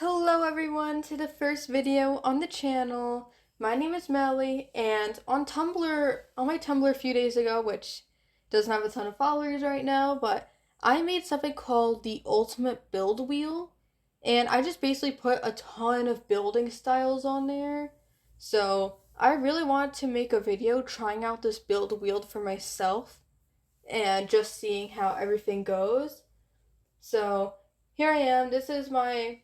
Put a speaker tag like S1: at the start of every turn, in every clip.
S1: Hello everyone to the first video on the channel. My name is Melly, and on my Tumblr a few days ago, which doesn't have a ton of followers right now, but I made something called the Ultimate Build Wheel, and I just basically put a ton of building styles on there. So I really wanted to make a video trying out this build wheel for myself and just seeing how everything goes. So here I am. This is my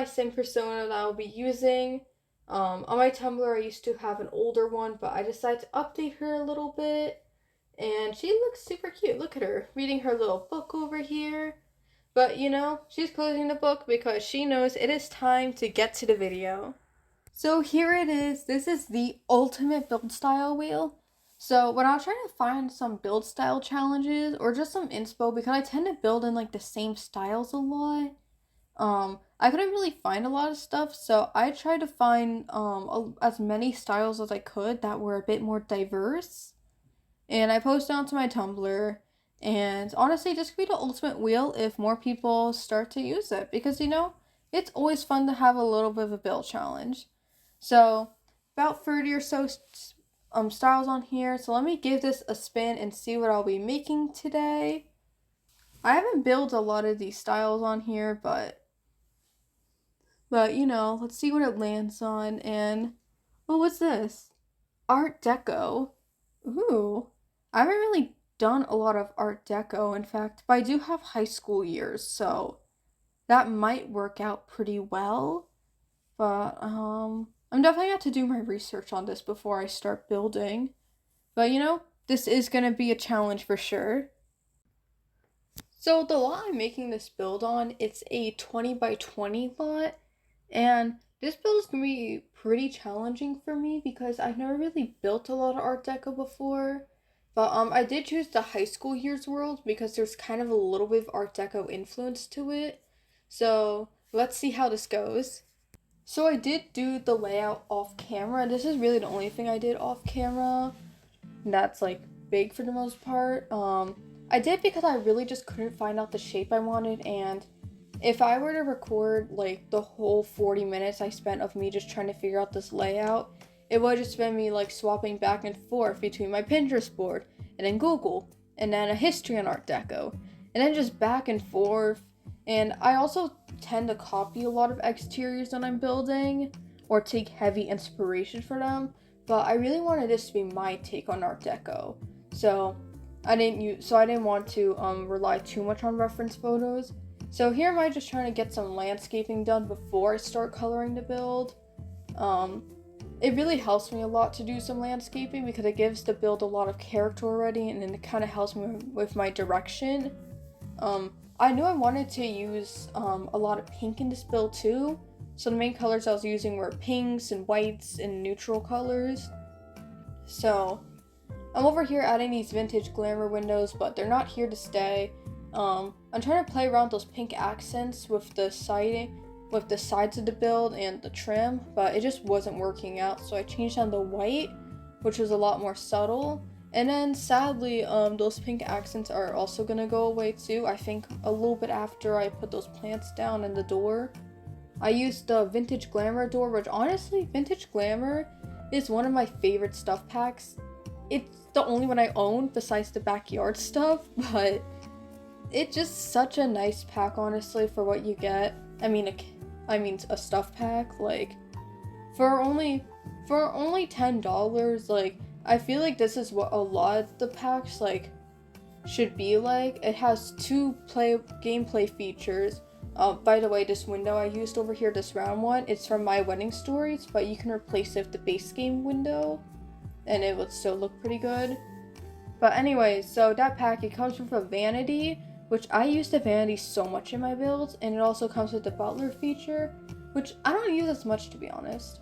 S1: sim persona that I'll be using. On my Tumblr, I used to have an older one, but I decided to update her a little bit, and she looks super cute. Look at her reading her little book over here. But she's closing the book because she knows it is time to get to the video. So here it is. This is the ultimate build style wheel. So when I was trying to find some build style challenges or just some inspo, because I tend to build in like the same styles a lot, I couldn't really find a lot of stuff. So I tried to find as many styles as I could that were a bit more diverse, and I posted onto my Tumblr. And honestly, this could be the ultimate wheel if more people start to use it, because it's always fun to have a little bit of a build challenge. So, about 30 or so styles on here. So let me give this a spin and see what I'll be making today. I haven't built a lot of these styles on here, but let's see what it lands on. And oh, what's this? Art Deco. Ooh, I haven't really done a lot of Art Deco, in fact, but I do have high school years, so that might work out pretty well. But I'm definitely gonna have to do my research on this before I start building. But this is gonna be a challenge for sure. So the lot I'm making this build on, it's a 20 by 20 lot, and this build is gonna be pretty challenging for me because I've never really built a lot of Art Deco before. But I did choose the high school years world because there's kind of a little bit of Art Deco influence to it. So let's see how this goes. So I did do the layout off camera. This is really the only thing I did off camera. And that's like big for the most part. I did because I really just couldn't find out the shape I wanted, and if I were to record like the whole 40 minutes I spent of me just trying to figure out this layout, it would just been me like swapping back and forth between my Pinterest board and then Google and then a history on Art Deco and then just back and forth. And I also tend to copy a lot of exteriors when I'm building or take heavy inspiration for them, but I really wanted this to be my take on Art Deco. So I didn't want to rely too much on reference photos. So here am I just trying to get some landscaping done before I start coloring the build. It really helps me a lot to do some landscaping because it gives the build a lot of character already, and then it kind of helps me with my direction. I knew I wanted to use a lot of pink in this build too, so the main colors I was using were pinks and whites and neutral colors. So I'm over here adding these vintage glamour windows, but they're not here to stay. I'm trying to play around those pink accents with the siding, with the sides of the build and the trim, but it just wasn't working out, so I changed down the white, which was a lot more subtle. And then sadly, those pink accents are also gonna go away too, I think a little bit after I put those plants down in the door. I used the Vintage Glamour door, which honestly, Vintage Glamour is one of my favorite stuff packs. It's the only one I own besides the backyard stuff, but it's just such a nice pack, honestly, for what you get. I mean a stuff pack, like, for only $10, like, I feel like this is what a lot of the packs, like, should be like. It has two gameplay features. By the way, this window I used over here, this round one, it's from My Wedding Stories, but you can replace it with the base game window, and it would still look pretty good. But anyways, so that pack, it comes with a vanity, which I use the vanity so much in my builds, and it also comes with the butler feature, which I don't use as much, to be honest.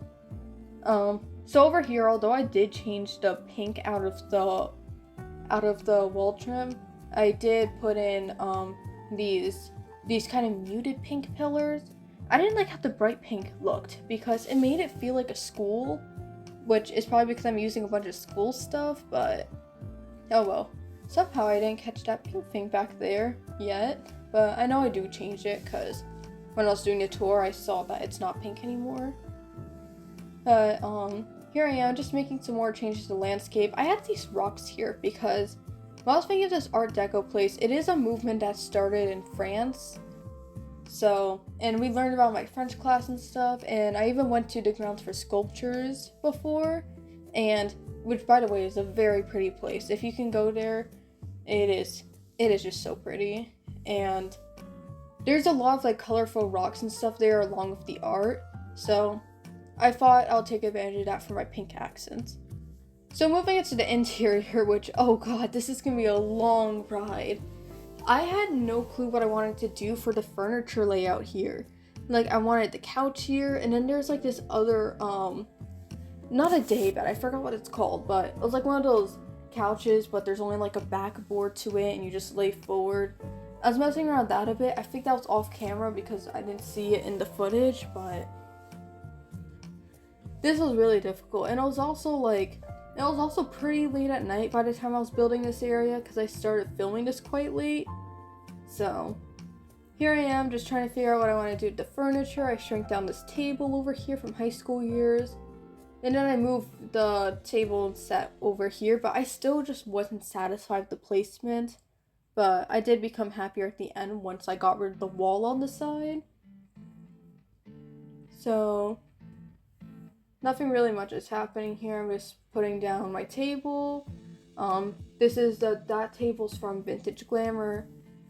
S1: So over here, although I did change the pink out of the wall trim, I did put in these kind of muted pink pillars. I didn't like how the bright pink looked because it made it feel like a school, which is probably because I'm using a bunch of school stuff, but oh well. Somehow I didn't catch that pink thing back there yet, but I know I do change it because when I was doing a tour, I saw that it's not pink anymore. Here I am, just making some more changes to the landscape. I had these rocks here because when I was thinking of this Art Deco place, it is a movement that started in France. So, and we learned about my French class and stuff, and I even went to the grounds for sculptures before, and which, by the way, is a very pretty place. If you can go there, it is just so pretty, and there's a lot of like colorful rocks and stuff there along with the art. So, I thought I'll take advantage of that for my pink accents. So moving into the interior, which, oh god, this is gonna be a long ride. I had no clue what I wanted to do for the furniture layout here. Like, I wanted the couch here, and then there's like this other, not a day bed, I forgot what it's called, but it was like one of those couches, but there's only like a backboard to it, and you just lay forward. I was messing around with that a bit. I think that was off camera because I didn't see it in the footage, but this was really difficult. And it was also pretty late at night by the time I was building this area because I started filming this quite late. So here I am just trying to figure out what I want to do with the furniture. I shrank down this table over here from high school years. And then I moved the table and set over here, but I still just wasn't satisfied with the placement. But I did become happier at the end once I got rid of the wall on the side. So nothing really much is happening here. I'm just putting down my table. This is that table's from Vintage Glamour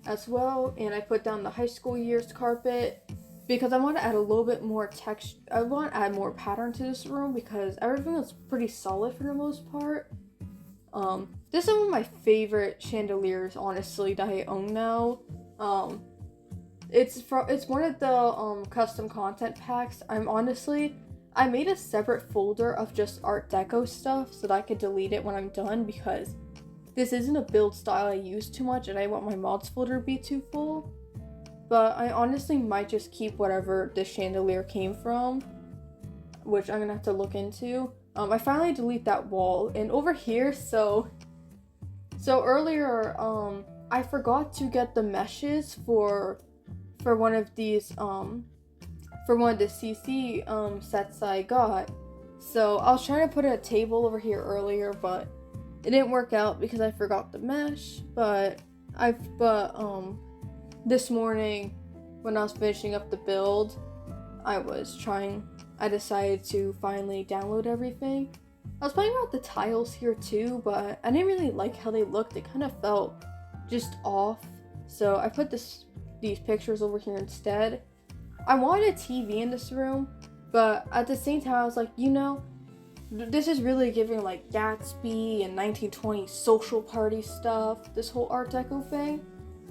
S1: as well, and I put down the high school years carpet because I want to add a little bit more texture. I want to add more pattern to this room because everything was pretty solid for the most part. This is one of my favorite chandeliers, honestly, that I own now. It's one of the custom content packs. I made a separate folder of just Art Deco stuff so that I could delete it when I'm done because this isn't a build style I use too much and I want my mods folder to be too full. But I honestly might just keep whatever this chandelier came from, which I'm gonna have to look into. I finally delete that wall, and over here, so earlier, I forgot to get the meshes for one of these, for one of the CC sets I got. So I was trying to put a table over here earlier, but it didn't work out because I forgot the mesh. But this morning when I was finishing up the build, I decided to finally download everything. I was playing around with the tiles here too, but I didn't really like how they looked. They kind of felt just off. So I put these pictures over here instead. I wanted a TV in this room, but at the same time I was like, this is really giving like Gatsby and 1920s social party stuff, this whole Art Deco thing.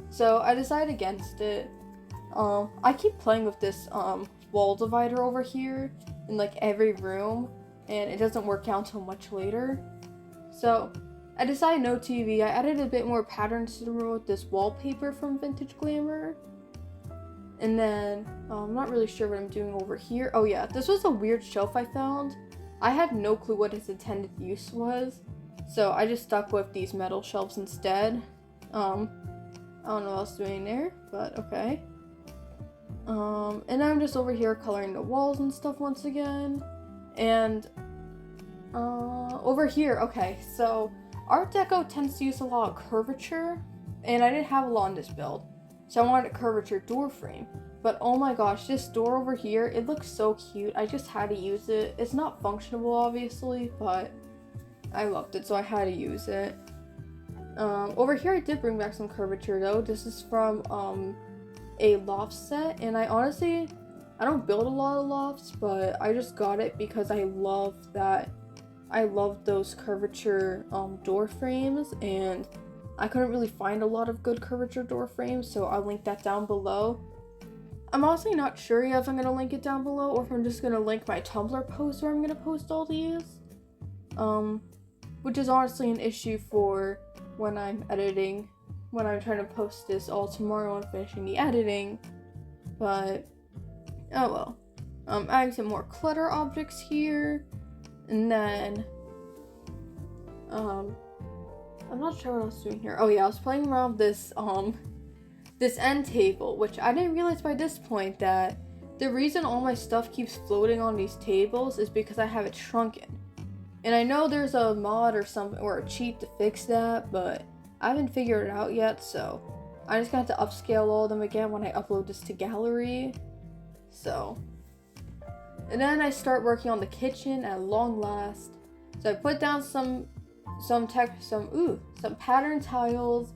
S1: So I decided against it. I keep playing with this wall divider over here in like every room, and it doesn't work out until much later. So I decided no TV. I added a bit more patterns to the room with this wallpaper from Vintage Glamour. And then, I'm not really sure what I'm doing over here. Oh yeah, this was a weird shelf I found. I had no clue what its intended use was, so I just stuck with these metal shelves instead. I don't know what else doing there, but okay. And I'm just over here coloring the walls and stuff once again. And, over here, okay, so Art Deco tends to use a lot of curvature, and I didn't have a lot in this build. So I wanted a curvature door frame. But oh my gosh, this door over here, it looks so cute. I just had to use it. It's not functional, obviously, but I loved it, so I had to use it. Over here, I did bring back some curvature, though. This is from a loft set, and I don't build a lot of lofts, but I just got it because I love those curvature door frames, and I couldn't really find a lot of good curvature door frames, so I'll link that down below. I'm honestly not sure yet if I'm going to link it down below or if I'm just going to link my Tumblr post where I'm going to post all these. Which is honestly an issue for when I'm editing, when I'm trying to post this all tomorrow and finishing the editing. But, oh well. Adding some more clutter objects here. And then, I'm not sure what else I'm doing here. Oh yeah, I was playing around with this end table, which I didn't realize by this point that the reason all my stuff keeps floating on these tables is because I have it shrunken. And I know there's a mod or something or a cheat to fix that, but I haven't figured it out yet, so I just got to upscale all of them again when I upload this to gallery. So, and then I start working on the kitchen at long last. So I put down some pattern tiles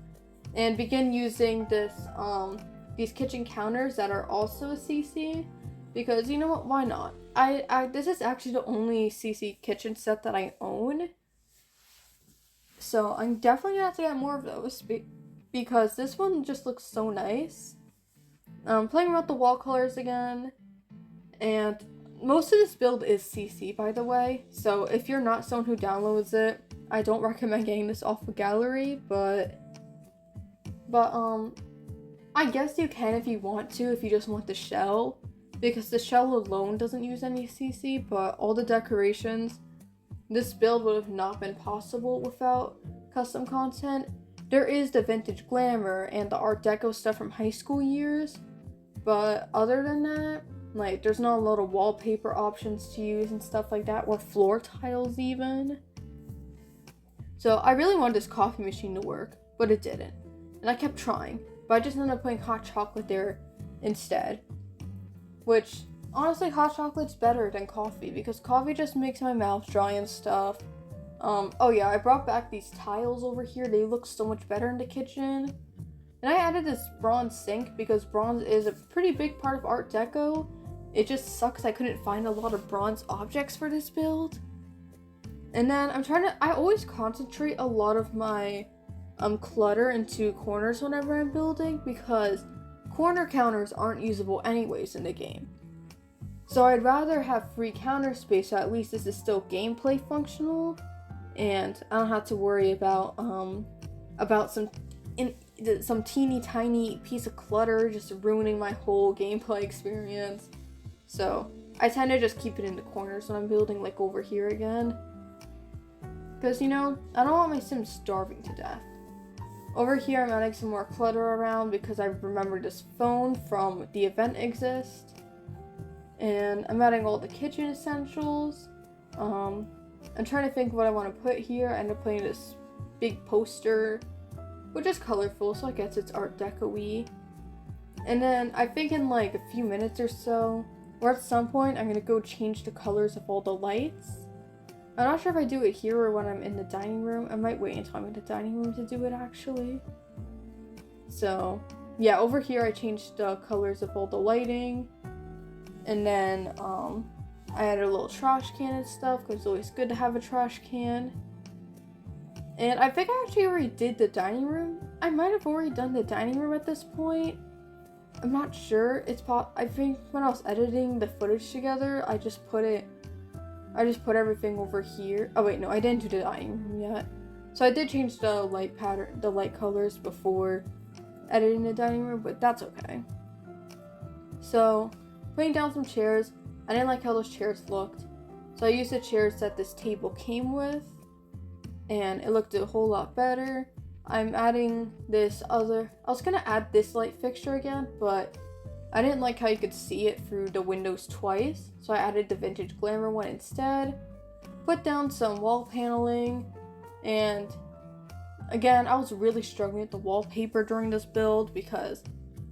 S1: and begin using these kitchen counters that are also a CC, because you know what, why not? This is actually the only CC kitchen set that I own, so I'm definitely gonna have to get more of those because this one just looks so nice. Playing around with the wall colors again, and most of this build is CC, by the way, so if you're not someone who downloads it, I don't recommend getting this off of gallery, but I guess you can if you want to, if you just want the shell, because the shell alone doesn't use any CC, but all the decorations, this build would have not been possible without custom content. There is the vintage glamour and the Art Deco stuff from high school years, but other than that, like, there's not a lot of wallpaper options to use and stuff like that, or floor tiles even. So I really wanted this coffee machine to work, but it didn't. And I kept trying, but I just ended up putting hot chocolate there instead. Which, honestly, hot chocolate's better than coffee, because coffee just makes my mouth dry and stuff. Oh yeah, I brought back these tiles over here. They look so much better in the kitchen. And I added this bronze sink, because bronze is a pretty big part of Art Deco. It just sucks I couldn't find a lot of bronze objects for this build. And then I always concentrate a lot of my clutter into corners whenever I'm building, because corner counters aren't usable anyways in the game. So I'd rather have free counter space, so at least this is still gameplay functional, and I don't have to worry about some teeny tiny piece of clutter just ruining my whole gameplay experience. So I tend to just keep it in the corners when I'm building, like over here again, because you know, I don't want my Sims starving to death. Over here, I'm adding some more clutter around because I remember this phone from the event exist. And I'm adding all the kitchen essentials. I'm trying to think what I want to put here. I end up putting this big poster, which is colorful, so I guess it's Art Deco-y. And then I think in like a few minutes or so, or at some point, I'm going to go change the colors of all the lights. I'm not sure if I do it here or when I'm in the dining room. I might wait until I'm in the dining room to do it, actually. So, yeah, over here I changed the colors of all the lighting. And then, I added a little trash can and stuff, because it's always good to have a trash can. And I think I actually already did the dining room. I might have already done the dining room at this point. I'm not sure. I think when I was editing the footage together, I just put everything over here. Oh wait, no, I didn't do the dining room yet. So I did change the light colors before editing the dining room, but that's okay. So, putting down some chairs. I didn't like how those chairs looked, so I used the chairs that this table came with, and it looked a whole lot better. I'm adding I was gonna add this light fixture again, but I didn't like how you could see it through the windows twice, so I added the vintage glamour one instead. Put down some wall paneling, and again, I was really struggling with the wallpaper during this build because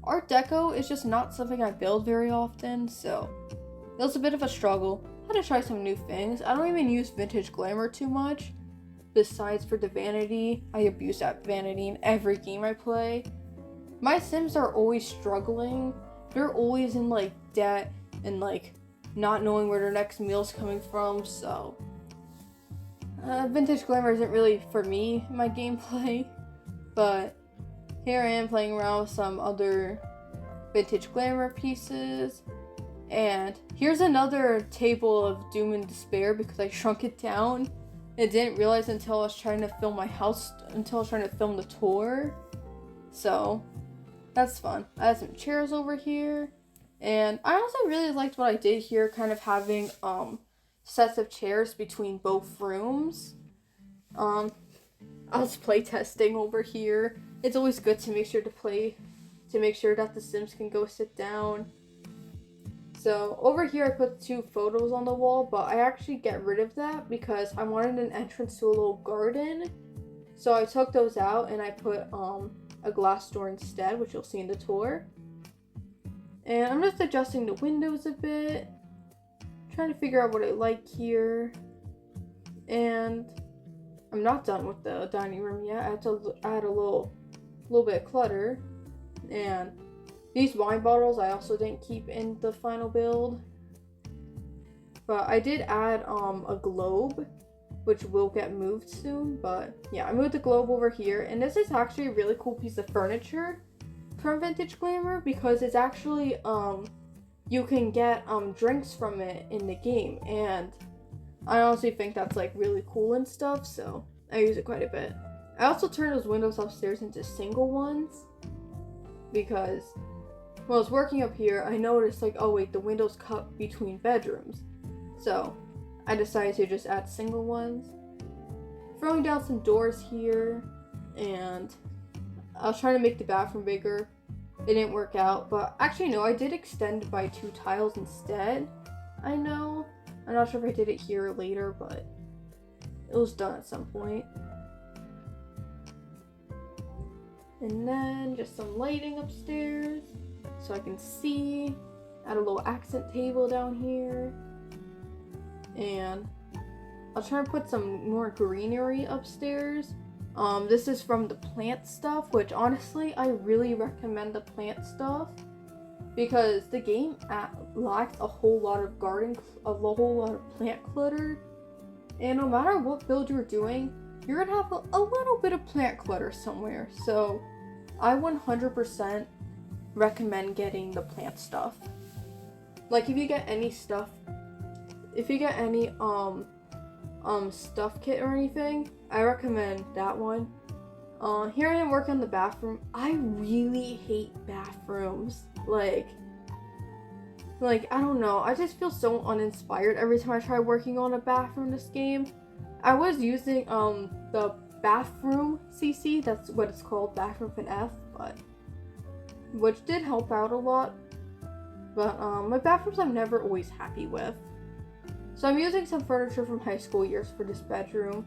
S1: Art Deco is just not something I build very often, so it was a bit of a struggle. I had to try some new things. I don't even use vintage glamour too much. Besides for the vanity, I abuse that vanity in every game I play. My Sims are always struggling. They're always in like debt and like not knowing where their next meal's coming from, so vintage glamour isn't really for me in my gameplay. But here I am playing around with some other vintage glamour pieces. And here's another table of doom and despair because I shrunk it down. I didn't realize until I was trying to film the tour. So that's fun. I have some chairs over here. And I also really liked what I did here, kind of having sets of chairs between both rooms. I was playtesting over here. It's always good to make sure to to make sure that the Sims can go sit down. So over here I put 2 photos on the wall, but I actually get rid of that because I wanted an entrance to a little garden. So I took those out and I put a glass door instead, which you'll see in the tour. And I'm just adjusting the windows a bit, trying to figure out what I like here. And I'm not done with the dining room yet. I have to add a little bit of clutter. And these wine bottles I also didn't keep in the final build. But I did add a globe, which will get moved soon. But yeah, I moved the globe over here. And this is actually a really cool piece of furniture from Vintage Glamour because it's actually, you can get drinks from it in the game. And I honestly think that's like really cool and stuff, so I use it quite a bit. I also turned those windows upstairs into single ones because when I was working up here, I noticed like, oh wait, the windows cut between bedrooms. So I decided to just add single ones. Throwing down some doors here, and I was trying to make the bathroom bigger. It didn't work out, but actually no, I did extend by 2 tiles instead. I know. I'm not sure if I did it here or later, but it was done at some point. And then just some lighting upstairs so I can see. Add a little accent table down here. And I'll try to put some more greenery upstairs. This is from the plant stuff, which honestly, I really recommend the plant stuff because the game lacks a whole lot of plant clutter. And no matter what build you're doing, you're gonna have a little bit of plant clutter somewhere. So I 100% recommend getting the plant stuff. Like if you get any stuff, stuff kit or anything, I recommend that one. Here I am working on the bathroom. I really hate bathrooms. Like I don't know. I just feel so uninspired every time I try working on a bathroom this game. I was using the bathroom CC. That's what it's called, bathroom with an F, but which did help out a lot. But my bathrooms I'm never always happy with. So I'm using some furniture from high school years for this bedroom,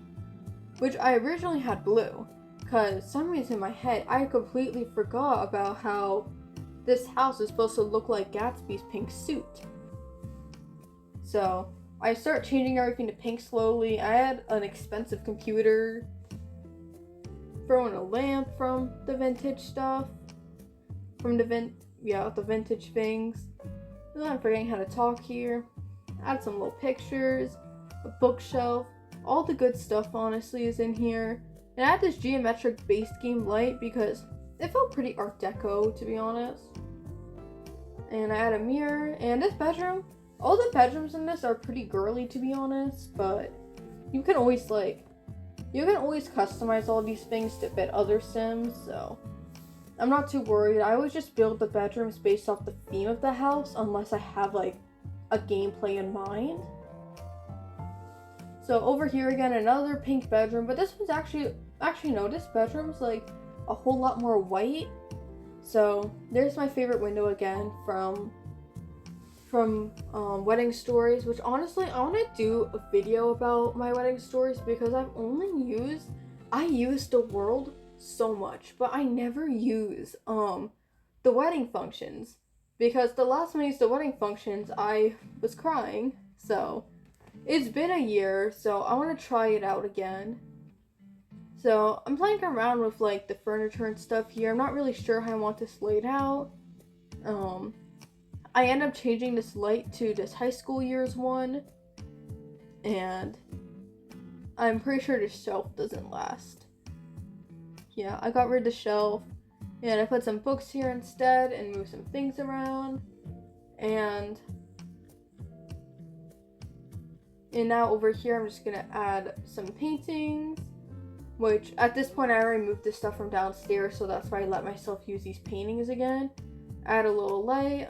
S1: which I originally had blue, because some reason in my head I completely forgot about how this house is supposed to look like Gatsby's pink suit. So I start changing everything to pink slowly. I had an expensive computer, throwing a lamp from the vintage stuff, from the vintage things. And then I'm forgetting how to talk here. Add some little pictures, a bookshelf, all the good stuff honestly is in here. And I had this geometric based game light because it felt pretty Art Deco, to be honest. And I had a mirror, and this bedroom, all the bedrooms in this are pretty girly, to be honest, but you can always customize all these things to fit other Sims, so I'm not too worried. I always just build the bedrooms based off the theme of the house, unless I have like a gameplay in mind. So over here again, another pink bedroom, but this one's actually no, this bedroom's like a whole lot more white. So there's my favorite window again from wedding stories, which honestly I want to do a video about my wedding stories because I use the world so much, but I never use the wedding functions, because the last time I used the wedding functions I was crying. So it's been a year, so I want to try it out again. So I'm playing around with like the furniture and stuff here. I'm not really sure how I want this laid out. I end up changing this light to this high school years one, and I'm pretty sure this shelf doesn't last. Yeah, I got rid of the shelf, and I put some books here instead and moved some things around. And now over here I'm just gonna add some paintings, which at this point I already moved this stuff from downstairs, so that's why I let myself use these paintings again. Add a little light.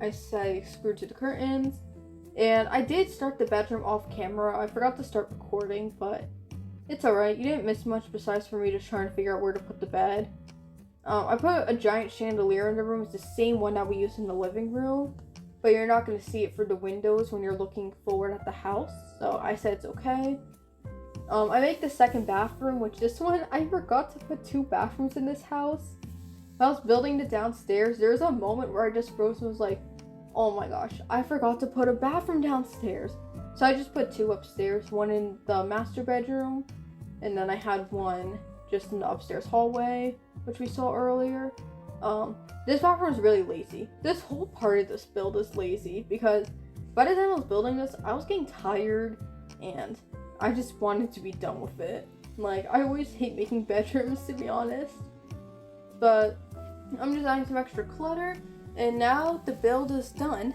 S1: I screwed to the curtains, and I did start the bedroom off camera. I forgot to start recording, but it's alright. You didn't miss much besides for me just trying to figure out where to put the bed. I put a giant chandelier in the room. It's the same one that we use in the living room, but you're not going to see it for the windows when you're looking forward at the house. So I said it's okay. I make the second bathroom, which this one, I forgot to put 2 bathrooms in this house. When I was building the downstairs, there was a moment where I just froze and was like, oh my gosh, I forgot to put a bathroom downstairs. So I just put 2 upstairs, one in the master bedroom, and then I had one just in the upstairs hallway, which we saw earlier. This bathroom is really lazy. This whole part of this build is lazy because by the time I was building this, I was getting tired and I just wanted to be done with it. Like, I always hate making bedrooms, to be honest. But I'm just adding some extra clutter, and now the build is done.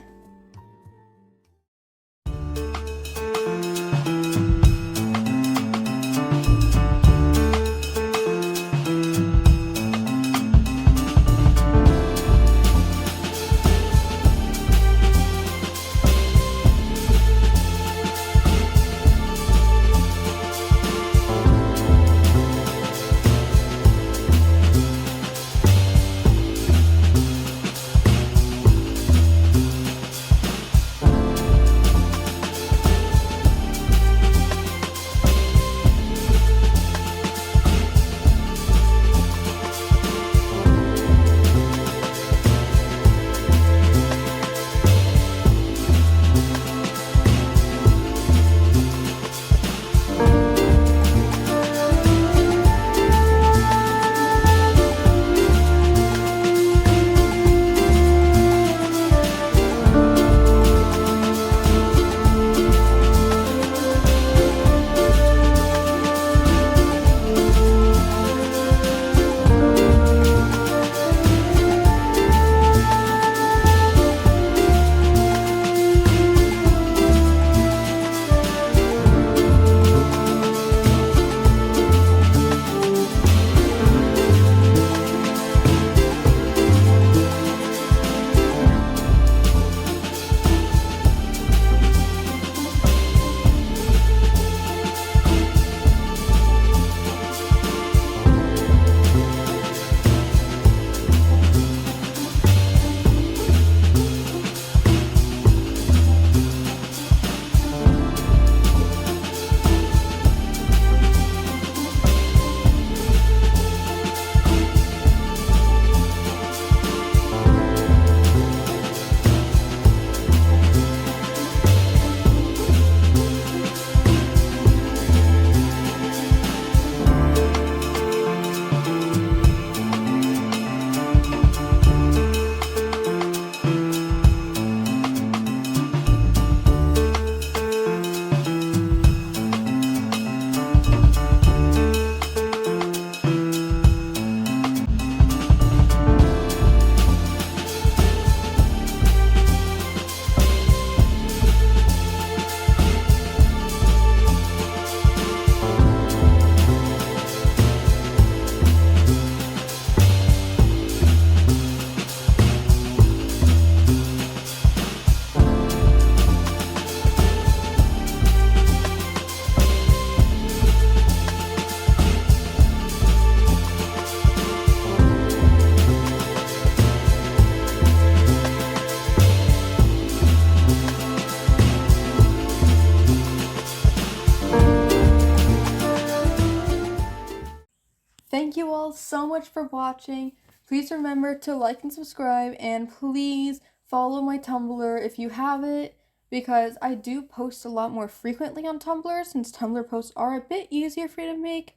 S1: Thank you all so much for watching. Please remember to like and subscribe, and please follow my Tumblr if you have it, because I do post a lot more frequently on Tumblr since Tumblr posts are a bit easier for you to make.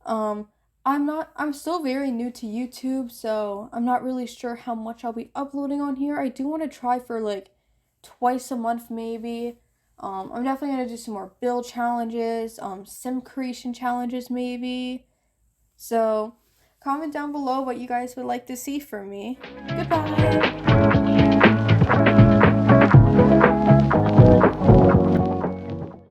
S1: I'm still very new to YouTube, so I'm not really sure how much I'll be uploading on here. I do want to try for like twice a month maybe. I'm definitely going to do some more build challenges, sim creation challenges maybe. So comment down below what you guys would like to see from me. Goodbye!